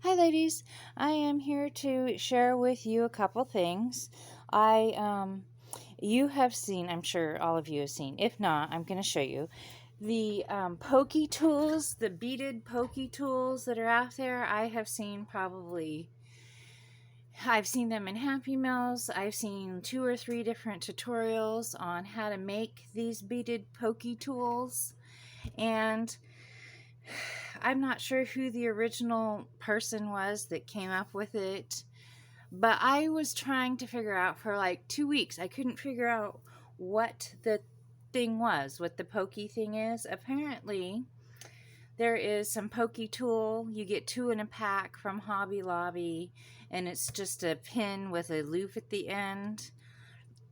Hi, ladies. I am here to share with you a couple things. You have seen, I'm sure all of you have seen. If not, I'm going to show you the pokey tools, the beaded pokey tools that are out there. I've seen them in Happy Meals. I've seen 2 or 3 different tutorials on how to make these beaded pokey tools, and I'm not sure who the original person was that came up with it, but I was trying to figure out for like 2 weeks. I couldn't figure out what the thing was, what the pokey thing is. Apparently, there is some pokey tool. You get 2 in a pack from Hobby Lobby, and it's just a pin with a loop at the end.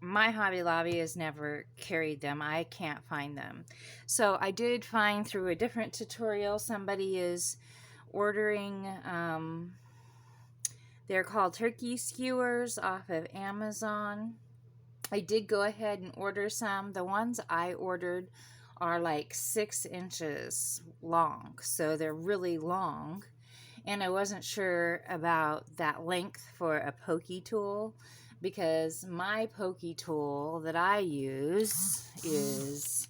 My Hobby Lobby has never carried them. I can't find them. So I did find through a different tutorial, somebody is ordering, they're called turkey skewers off of Amazon. I did go ahead and order some. The ones I ordered are like 6 inches long, so they're really long. And I wasn't sure about that length for a pokey tool, because my pokey tool that I use is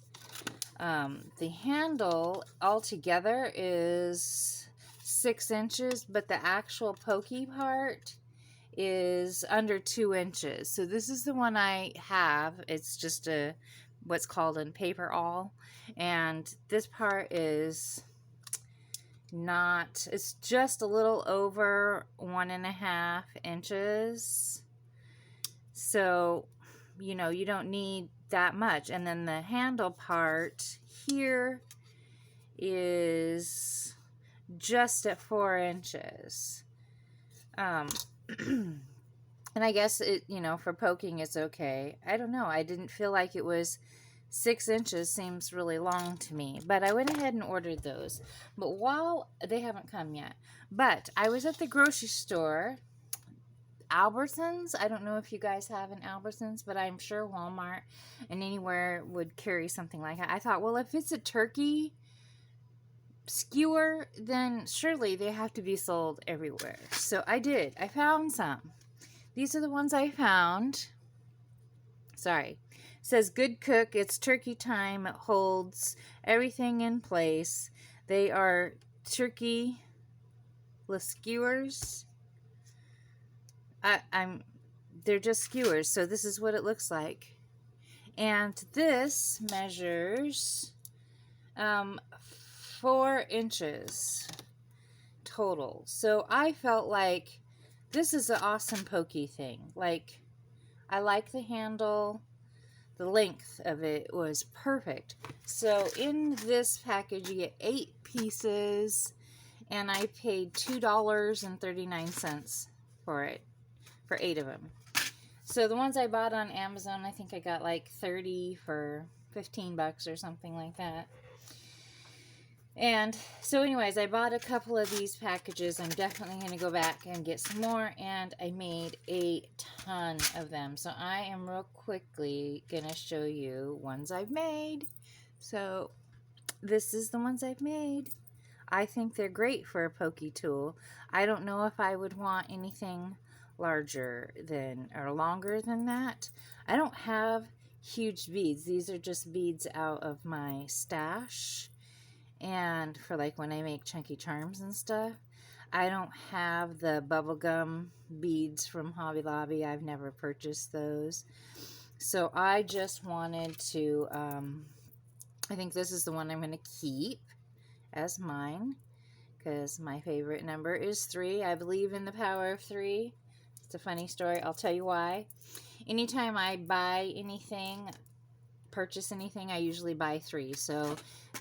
the handle altogether is 6 inches, but the actual pokey part is under 2 inches. So this is the one I have. It's just what's called a paper awl, and this part is not, it's just a little over 1.5 inches. So, you know, you don't need that much. And then the handle part here is just at 4 inches. And I guess it, you know, for poking it's okay. I don't know. I didn't feel like it was 6 inches, seems really long to me. But I went ahead and ordered those. But while they haven't come yet. But I was at the grocery store, Albertsons. I don't know if you guys have an Albertsons, but I'm sure Walmart and anywhere would carry something like that. I thought, well, if it's a turkey skewer, then surely they have to be sold everywhere. So I did. I found some. These are the ones I found. Sorry. It says Good Cook. It's turkey time. It holds everything in place. They are turkey skewers. They're just skewers, so this is what it looks like. And this measures 4 inches total. So I felt like this is an awesome pokey thing. Like, I like the handle. The length of it was perfect. So in this package you get 8 pieces, and I paid $2.39 for it, for 8 of them. So the ones I bought on Amazon, I think I got like 30 for 15 bucks or something like that. And so anyways, I bought a couple of these packages. I'm definitely going to go back and get some more, and I made a ton of them. So I am real quickly going to show you ones I've made. So this is the ones I've made. I think they're great for a pokey tool. I don't know if I would want anything larger than or longer than that. I don't have huge beads. These are just beads out of my stash, and for like when I make chunky charms and stuff. I don't have the bubblegum beads from Hobby Lobby. I've never purchased those. So I just wanted to, I think this is the one I'm going to keep as mine, because my favorite number is 3. I believe in the power of 3. It's a funny story. I'll tell you why. Anytime I buy anything, purchase anything, I usually buy 3. So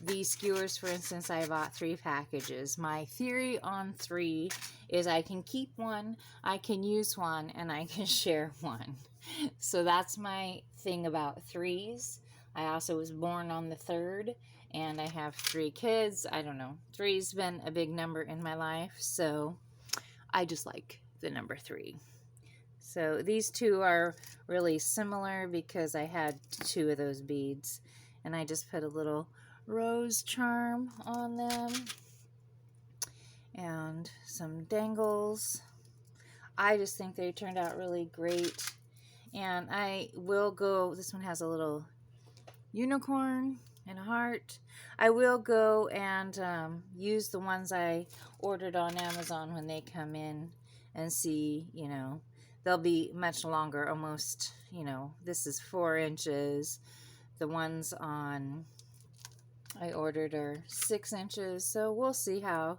these skewers, for instance, I bought 3 packages. My theory on 3 is I can keep one, I can use one, and I can share one. So that's my thing about 3s. I also was born on the 3rd, and I have 3 kids. I don't know. 3's been a big number in my life, so I just like the number 3. So these 2 are really similar because I had 2 of those beads, and I just put a little rose charm on them. and some dangles. I just think they turned out really great. And I will go, this one has a little unicorn and a heart. I will go and use the ones I ordered on Amazon when they come in and see, you know, they'll be much longer, almost, you know, this is 4 inches. The ones on I ordered are 6 inches, so we'll see how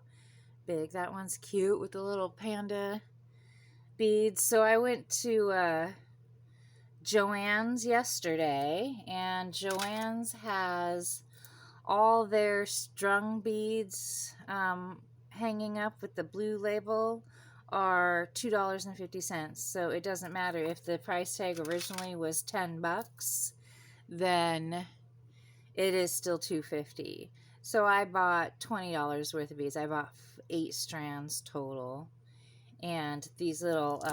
big. That one's cute with the little panda beads. So I went to Joann's yesterday, and Joann's has all their strung beads hanging up with the blue label are $2.50. So it doesn't matter if the price tag originally was $10, then it is still $2.50. So I bought $20 worth of beads. I bought 8 strands total. And these little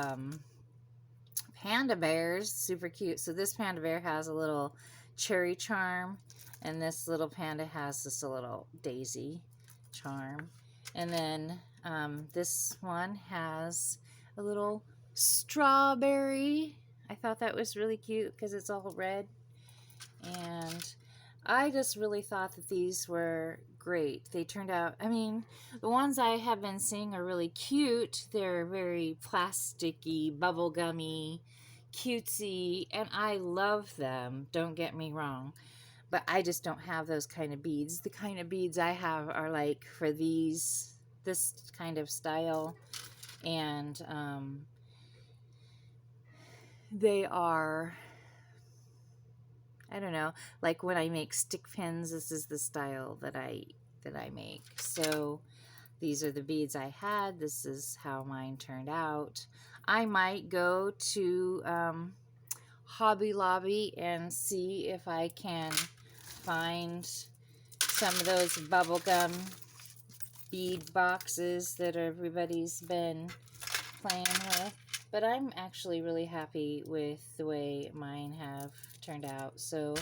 panda bears, super cute. So this panda bear has a little cherry charm, and this little panda has just a little daisy charm. And then this one has a little strawberry. I thought that was really cute because it's all red. And I just really thought that these were great. They turned out, I mean, the ones I have been seeing are really cute. They're very plasticky, bubblegummy, cutesy, and I love them, don't get me wrong. But I just don't have those kind of beads. The kind of beads I have are like for this kind of style, and they are, I don't know, like when I make stick pins, this is the style that I make. So these are the beads I had. This is how mine turned out. I might go to Hobby Lobby and see if I can find some of those bubblegum bead boxes that everybody's been playing with. But I'm actually really happy with the way mine have turned out. So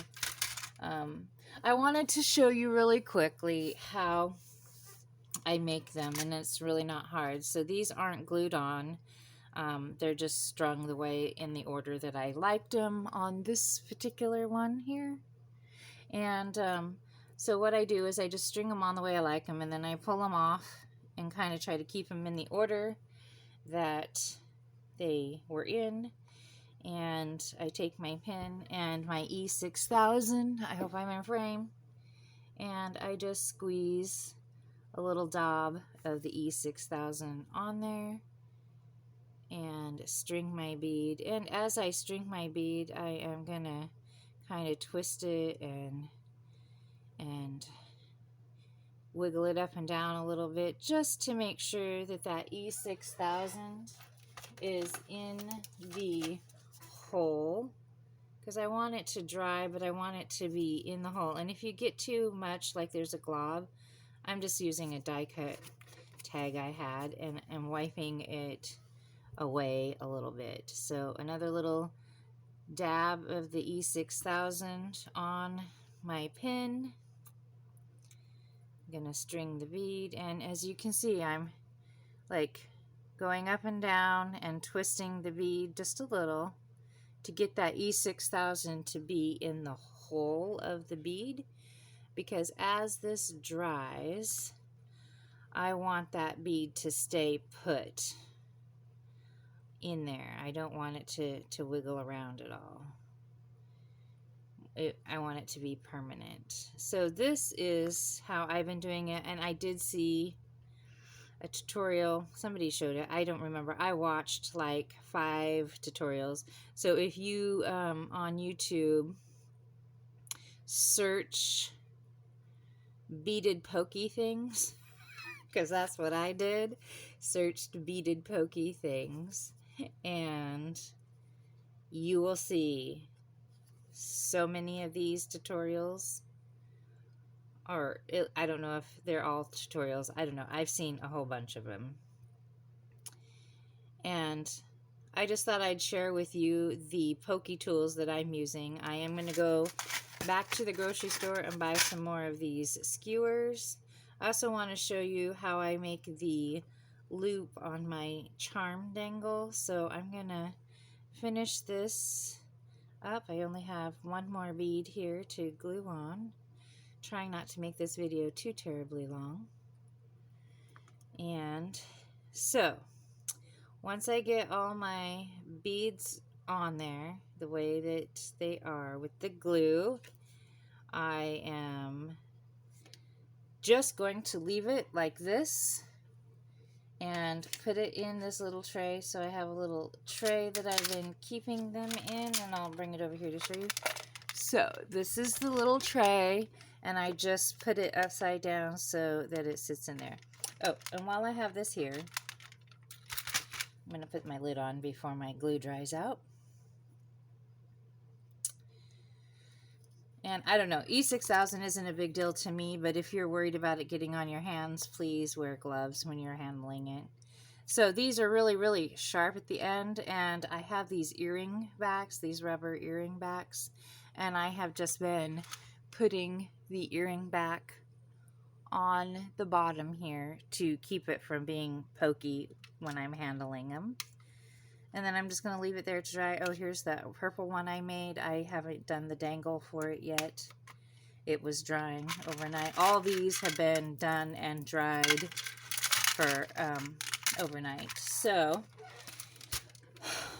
I wanted to show you really quickly how I make them, and it's really not hard. So these aren't glued on. They're just strung the way in the order that I liked them on this particular one here. And so what I do is I just string them on the way I like them, and then I pull them off and kind of try to keep them in the order that they were in. And I take my pin and my E6000, I hope I'm in frame, and I just squeeze a little dab of the E6000 on there and string my bead. And as I string my bead, I am gonna kind of twist it and wiggle it up and down a little bit, just to make sure that that E6000 is in the hole, because I want it to dry, but I want it to be in the hole. And if you get too much, like there's a glob, I'm just using a die cut tag I had, and I'm wiping it away a little bit. So another little dab of the E6000 on my pin. I'm gonna string the bead, and as you can see, I'm like going up and down and twisting the bead just a little to get that E6000 to be in the hole of the bead, because as this dries, I want that bead to stay put in there. I don't want it to wiggle around at all. I want it to be permanent. So this is how I've been doing it, and I did see a tutorial, somebody showed it, I don't remember. I watched like 5 tutorials. So if you on YouTube search beaded pokey things, because that's what I did, searched beaded pokey things, and you will see so many of these tutorials. Or I don't know if they're all tutorials. I don't know. I've seen a whole bunch of them. And I just thought I'd share with you the pokey tools that I'm using. I am going to go back to the grocery store and buy some more of these skewers. I also want to show you how I make the loop on my charm dangle. So I'm going to finish this up. I only have one more bead here to glue on. Trying not to make this video too terribly long. And so once I get all my beads on there the way that they are with the glue, I am just going to leave it like this and put it in this little tray. So I have a little tray that I've been keeping them in, and I'll bring it over here to show you. So this is the little tray, and I just put it upside down so that it sits in there. Oh, and while I have this here, I'm going to put my lid on before my glue dries out. And I don't know, E6000 isn't a big deal to me, but if you're worried about it getting on your hands, please wear gloves when you're handling it. So these are really, really sharp at the end, and I have these earring backs, these rubber earring backs, and I have just been putting the earring back on the bottom here to keep it from being pokey when I'm handling them. And then I'm just going to leave it there to dry. Oh, here's that purple one I made. I haven't done the dangle for it yet. It was drying overnight. All these have been done and dried for overnight. So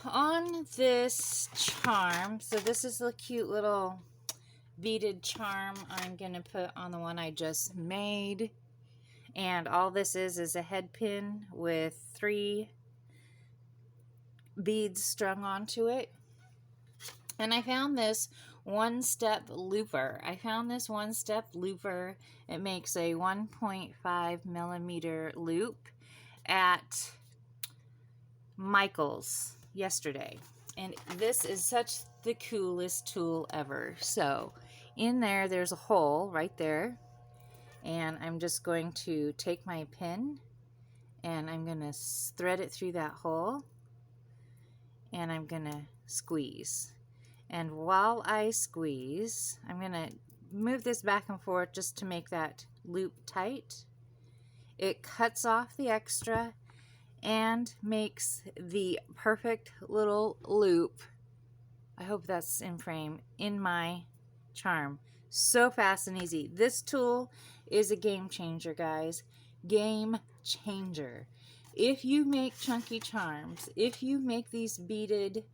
on this charm, so this is the cute little beaded charm I'm going to put on the one I just made. And all this is a head pin with 3 beads strung onto it. And I found this one-step looper. It makes a 1.5 millimeter loop at Michael's yesterday. And this is such the coolest tool ever. So in there's a hole right there. And I'm just going to take my pin and I'm going to thread it through that hole. And I'm going to squeeze. And while I squeeze, I'm going to move this back and forth just to make that loop tight. It cuts off the extra and makes the perfect little loop. I hope that's in frame in my charm. So fast and easy. This tool is a game changer, guys. Game changer. If you make chunky charms, if you make these beaded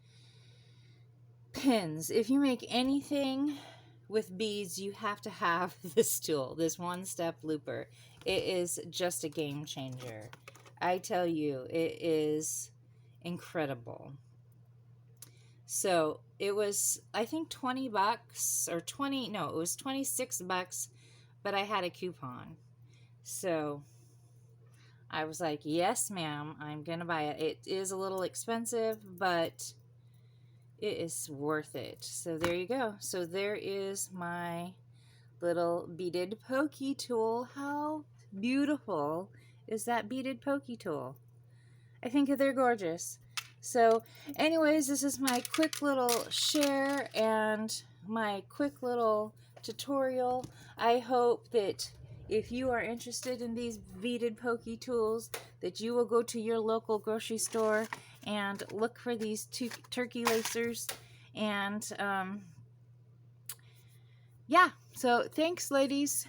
pins, if you make anything with beads, you have to have this tool, this one-step looper. It is just a game changer. I tell you, it is incredible. So it was, I think 20 bucks or 20, no, it was 26 bucks, but I had a coupon. So I was like, yes, ma'am, I'm going to buy it. It is a little expensive, but it is worth it. So there you go. So there is my little beaded pokey tool. How beautiful is that beaded pokey tool? I think they're gorgeous. So anyways, this is my quick little share and my quick little tutorial. I hope that if you are interested in these beaded pokey tools, that you will go to your local grocery store and look for these turkey lacers. And yeah, so thanks, ladies.